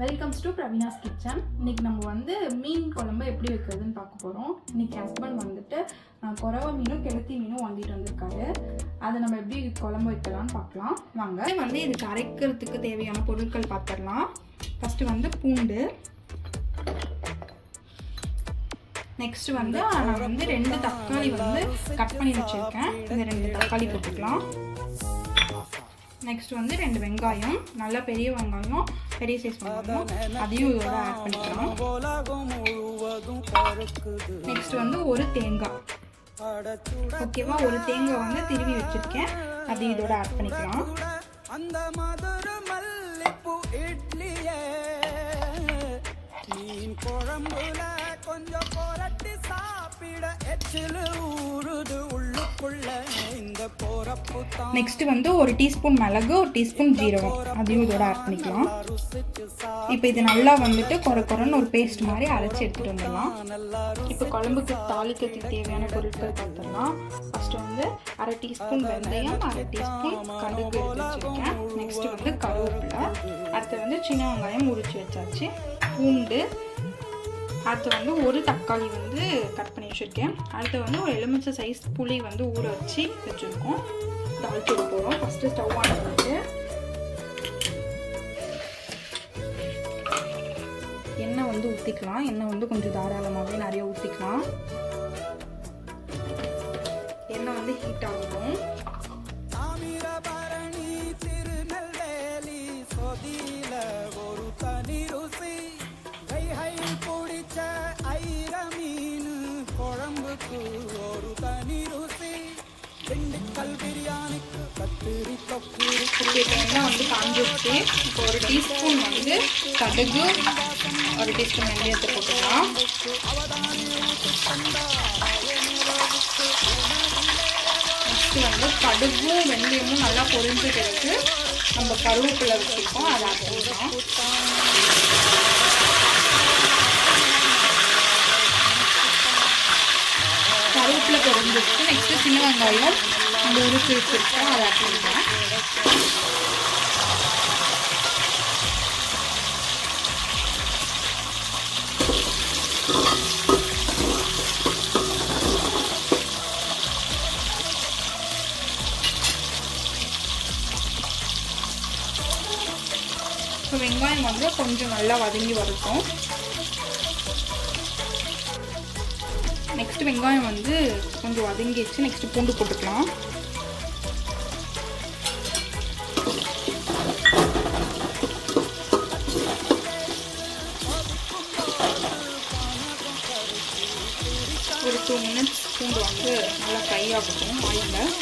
Welcomes to Praveena's kitchen. இன்றைக்கி நம்ம வந்து மீன் குழம்பு எப்படி வைக்கிறதுன்னு பார்க்க போகிறோம். இன்றைக்கி ஹஸ்பண்ட் வந்துட்டு குறவை மீனும் கெளுத்தி மீனும் வாங்கிட்டு வந்திருக்காரு. அதை நம்ம எப்படி குழம்பு வைக்கலாம்னு பார்க்கலாம் வாங்க. வந்து இதுக்கு அரைக்கிறதுக்கு தேவையான பொருட்கள் பார்த்துடலாம். ஃபஸ்ட்டு வந்து பூண்டு, நெக்ஸ்ட் வந்து நான் வந்து 2 தக்காளி வந்து கட் பண்ணி வச்சுருக்கேன். இந்த 2 தக்காளி போட்டுக்கலாம். நெக்ஸ்ட் வந்து 2 வெங்காயம், நல்லா பெரிய வெங்காயம், பெரிய சைஸ் வெங்காயம், அதையும் இதோட ஆட் பண்ணிக்கலாம். நெக்ஸ்ட் வந்து ஒரு தேங்காய், ஓகேவா, ஒரு தேங்காய் வந்து திருவி வச்சிருக்கேன், அதையும் இதோட ஆட் பண்ணிக்கலாம். கொஞ்சம் போராட்டி சாப்பிட எச்சில் ஊறுது உள்ளுக்குள்ள இந்த போறப்பு. நெக்ஸ்ட் வந்து ஒரு டீஸ்பூன் மிளகு, ஒரு டீஸ்பூன் ஜீரகம், அதையும் இதோட ஆட் பண்ணிக்கலாம். இப்போ இது நல்லா வந்துட்டு குறைன்னு ஒரு பேஸ்ட் மாதிரி அரைச்சி எடுத்துட்டு வந்துடலாம். இப்போ குழம்புக்கு தாளிக்கிறதுக்கு தேவையான பொருட்கள் பார்த்துடலாம். ஃபர்ஸ்ட் வந்து அரை டீஸ்பூன் வெந்தயம், அரை டீஸ்பூன் கடுகு எடுத்து வச்சுருக்கேன். நெக்ஸ்ட் வந்து கருவேப்பிலை, அடுத்து வந்து சின்ன வெங்காயம் உரிச்சு வச்சாச்சு, பூண்டு, அடுத்து வந்து ஒரு தக்காளி வந்து கட் பண்ணி வச்சுருக்கேன். அடுத்து வந்து ஒரு எலுமிச்சை சைஸ் புளி வந்து ஊற வச்சு வச்சுருக்கோம். தாளிச்சு விட போகிறோம். ஃபஸ்ட்டு ஸ்டவ் ஆன் பண்ணிட்டு எண்ணெய் வந்து ஊற்றிக்கலாம். எண்ணெய் வந்து கொஞ்சம் தாராளமாகவே நிறைய ஊற்றிக்கலாம். எண்ணெய் வந்து ஹீட் ஆகணும். எண்ணெய் வந்து காஞ்சிருச்சு. இப்போ ஒரு டீஸ்பூன் வந்து கடுகு, ஒரு டீஸ்பூன் வெந்தயத்தை போட்டுக்கலாம். நெக்ஸ்ட் வந்து கடுகும் வெந்தயமும் நல்லா பொரிஞ்ச பிறகு நம்ம கருவேப்பிலை வச்சுருக்கோம், அதை ஆட் பண்ணிக்கலாம். கருவேப்பிலை பொரிஞ்சிருச்சு. நெக்ஸ்ட்டு சின்ன வெங்காயம் அந்த உரிச்சு வச்சுருக்கோம், அதை ஆட் பண்ணிக்கலாம். இப்போ வெங்காயம் வந்து கொஞ்சம் நல்லா வதங்கி வரட்டும். நெக்ஸ்ட் வெங்காயம் வந்து கொஞ்சம் வதங்கிடுச்சு. நெக்ஸ்ட் பூண்டு போட்டுக்கலாம். ஒரு 2 minutes பூண்டு வந்து நல்லா ஃப்ரை ஆகட்டும் ஆயிலில்.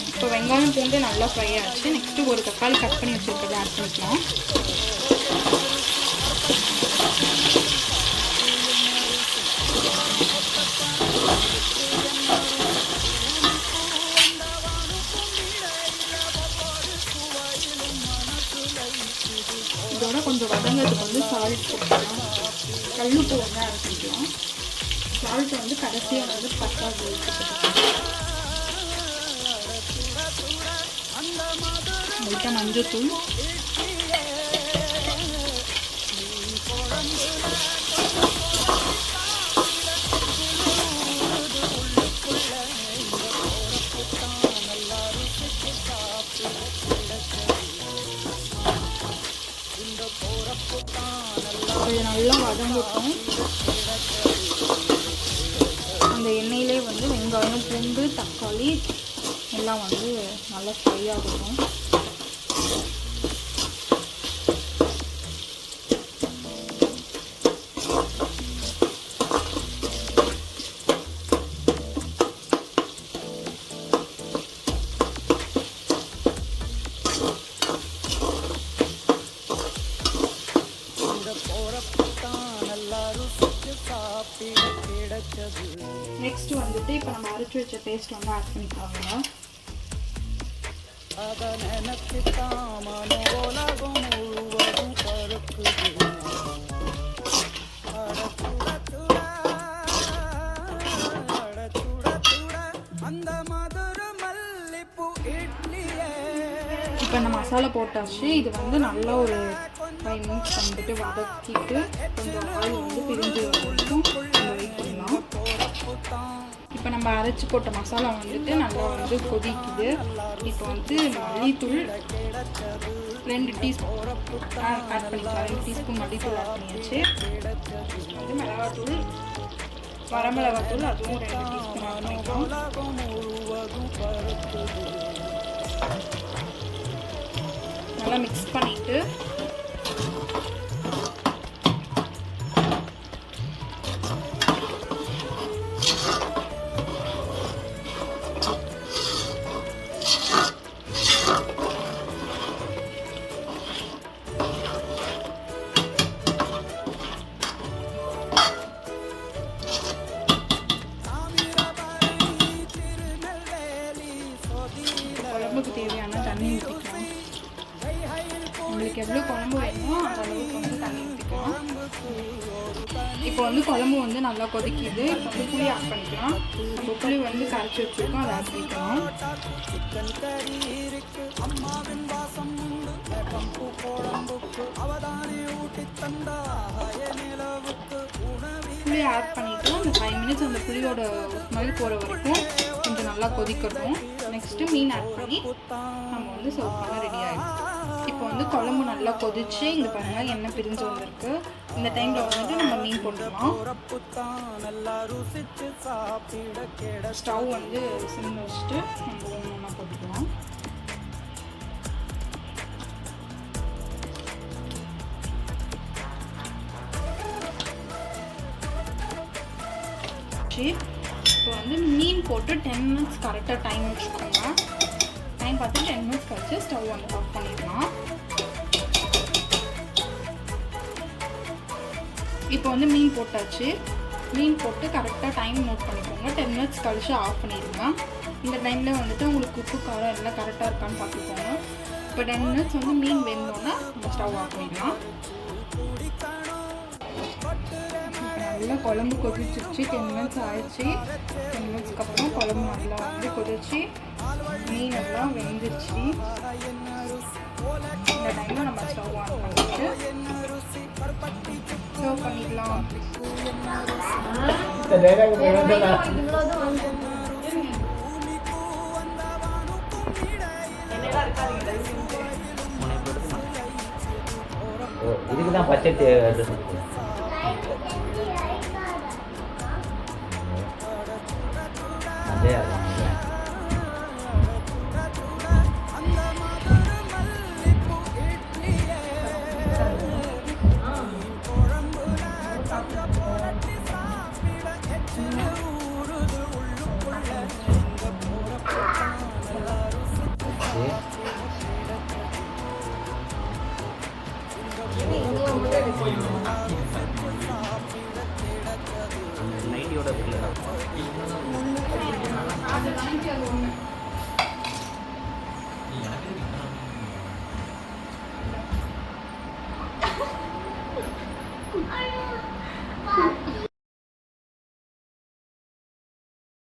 இப்போ வெங்காயம் பூண்டு நல்லா ஃப்ரை ஆச்சு. நெக்ஸ்ட்டு ஒரு தக்காளி கட் பண்ணி வச்சுருக்கிறத ஆட் பண்ணிக்கலாம். இதோட கொஞ்சம் வதங்கிறதுக்கு வந்து சால்ட் போட்டுக்கலாம். கல்லுப்பு வந்து அரைச்சிக்கலாம். சால்ட் வந்து கடைசியாக வந்து பத்தாது. லைட்டாக மஞ்சத்தூள், இது நல்லா வதங்கட்டும். அந்த எண்ணெயிலே வந்து வெங்காயம், பூண்டு, தக்காளி எல்லாம் வந்து நல்லா ஃப்ரை ஆகட்டும். நெக்ஸ்ட் வந்துட்டு இப்போ நம்ம அரைச்சி வச்ச பேஸ்ட் வந்து ஆட் பண்ணிக்கலாம். அந்த மதுர மல்லிப்பூ இட்லியே இப்போ இந்த மசாலா போட்டாச்சு. இது வந்து நல்லா ஒரு 5 மினிட்ஸ் வந்துட்டு வதக்கிட்டு கொஞ்சம் ஆயில் வந்து பிரிஞ்சு வரைக்கும் நம்ம வெயிட் பண்ணலாம். இப்போ நம்ம அரைச்சி போட்ட மசாலா வந்துட்டு நல்லா வந்து கொதிக்குது. இப்போ வந்து மல்லித்தூள் 2 டீஸ்பூன் ஆட் பண்ணிக்கலாம். 2 டீஸ்பூன் மல்லித்தூள் ஆட் பண்ணியாச்சு. வந்து மிளகாத்தூள், வரமிளகாத்தூள் அதுவும் 2 டீஸ்பூன் ஆட் பண்ணிக்கலாம். நல்லா மிக்ஸ் பண்ணிவிட்டு குழம்புக்கு தேவையான தண்ணி ஊற்றிக்கலாம். உங்களுக்கு எவ்வளோ குழம்பு வேணுமோ அந்த அளவுக்கு வந்து தண்ணி ஊற்றிக்கலாம். இப்போ வந்து குழம்பு வந்து நல்லா கொதிக்குது. இப்போ வந்து புளி ஆட் பண்ணிக்கலாம். நம்ம புளி வந்து கரைச்சி வச்சுருக்கோம், அதை ஆட் பண்ணிக்கலாம். புளி ஆட் பண்ணிவிட்டு அந்த 5 மினிட்ஸ் அந்த புளியோட ஸ்மெல் போகிற வரைக்கும் கொஞ்சம் நல்லா கொதிக்கட்டும். நெக்ஸ்ட்டு மீன் ஆட் பண்ணி நம்ம வந்து சர்வ் பண்ண ரெடி ஆகிடும். இப்போ வந்து குழம்பு நல்லா கொதிச்சு இங்கே பாருங்கள் எண்ணெய் பிரிஞ்சு வந்திருக்கு. இந்த டைமில் வந்துட்டு நம்ம மீன் போட்டுக்கலாம். ஸ்டவ் வந்து சிம் வச்சுட்டு நம்ம ஒன்றா போட்டுக்கலாம். இப்போ வந்து மீன் போட்டு 10 மினிட்ஸ் கரெக்டாக டைம் வச்சுக்கோங்க. டைம் பார்த்து 10 மினிட்ஸ் கழிச்சு ஸ்டவ் வந்து ஆஃப் பண்ணிடலாம். இப்போ வந்து மீன் போட்டாச்சு. மீன் போட்டு கரெக்டாக டைம் நோட் பண்ணிக்கோங்க. 10 மினிட்ஸ் கழிச்சு ஆஃப் பண்ணிடுங்க. இந்த டைமில் வந்துட்டு உங்களுக்கு உப்பு காரம் எல்லாம் கரெக்டாக இருக்கான்னு பார்த்துக்கோங்க. இப்போ 10 மினிட்ஸ் வந்து மீன் வெந்தோன்னா நம்ம ஸ்டவ் ஆஃப் பண்ணிடலாம். நல்லா குழம்பு கொதிச்சிருச்சு. 10 மினிட்ஸ் ஆயிடுச்சு. 10 மினிட்ஸ்க்கு அப்புறம் குழம்பு நல்லா வந்து கொதிச்சு மீன் எல்லாம் வெந்துருச்சு. இந்த டைமில் நம்ம ஸ்டவ் ஆன் பண்ணிட்டு சர்வ் பண்ணிடலாம். இதுக்கு தான் பட்ஜெட்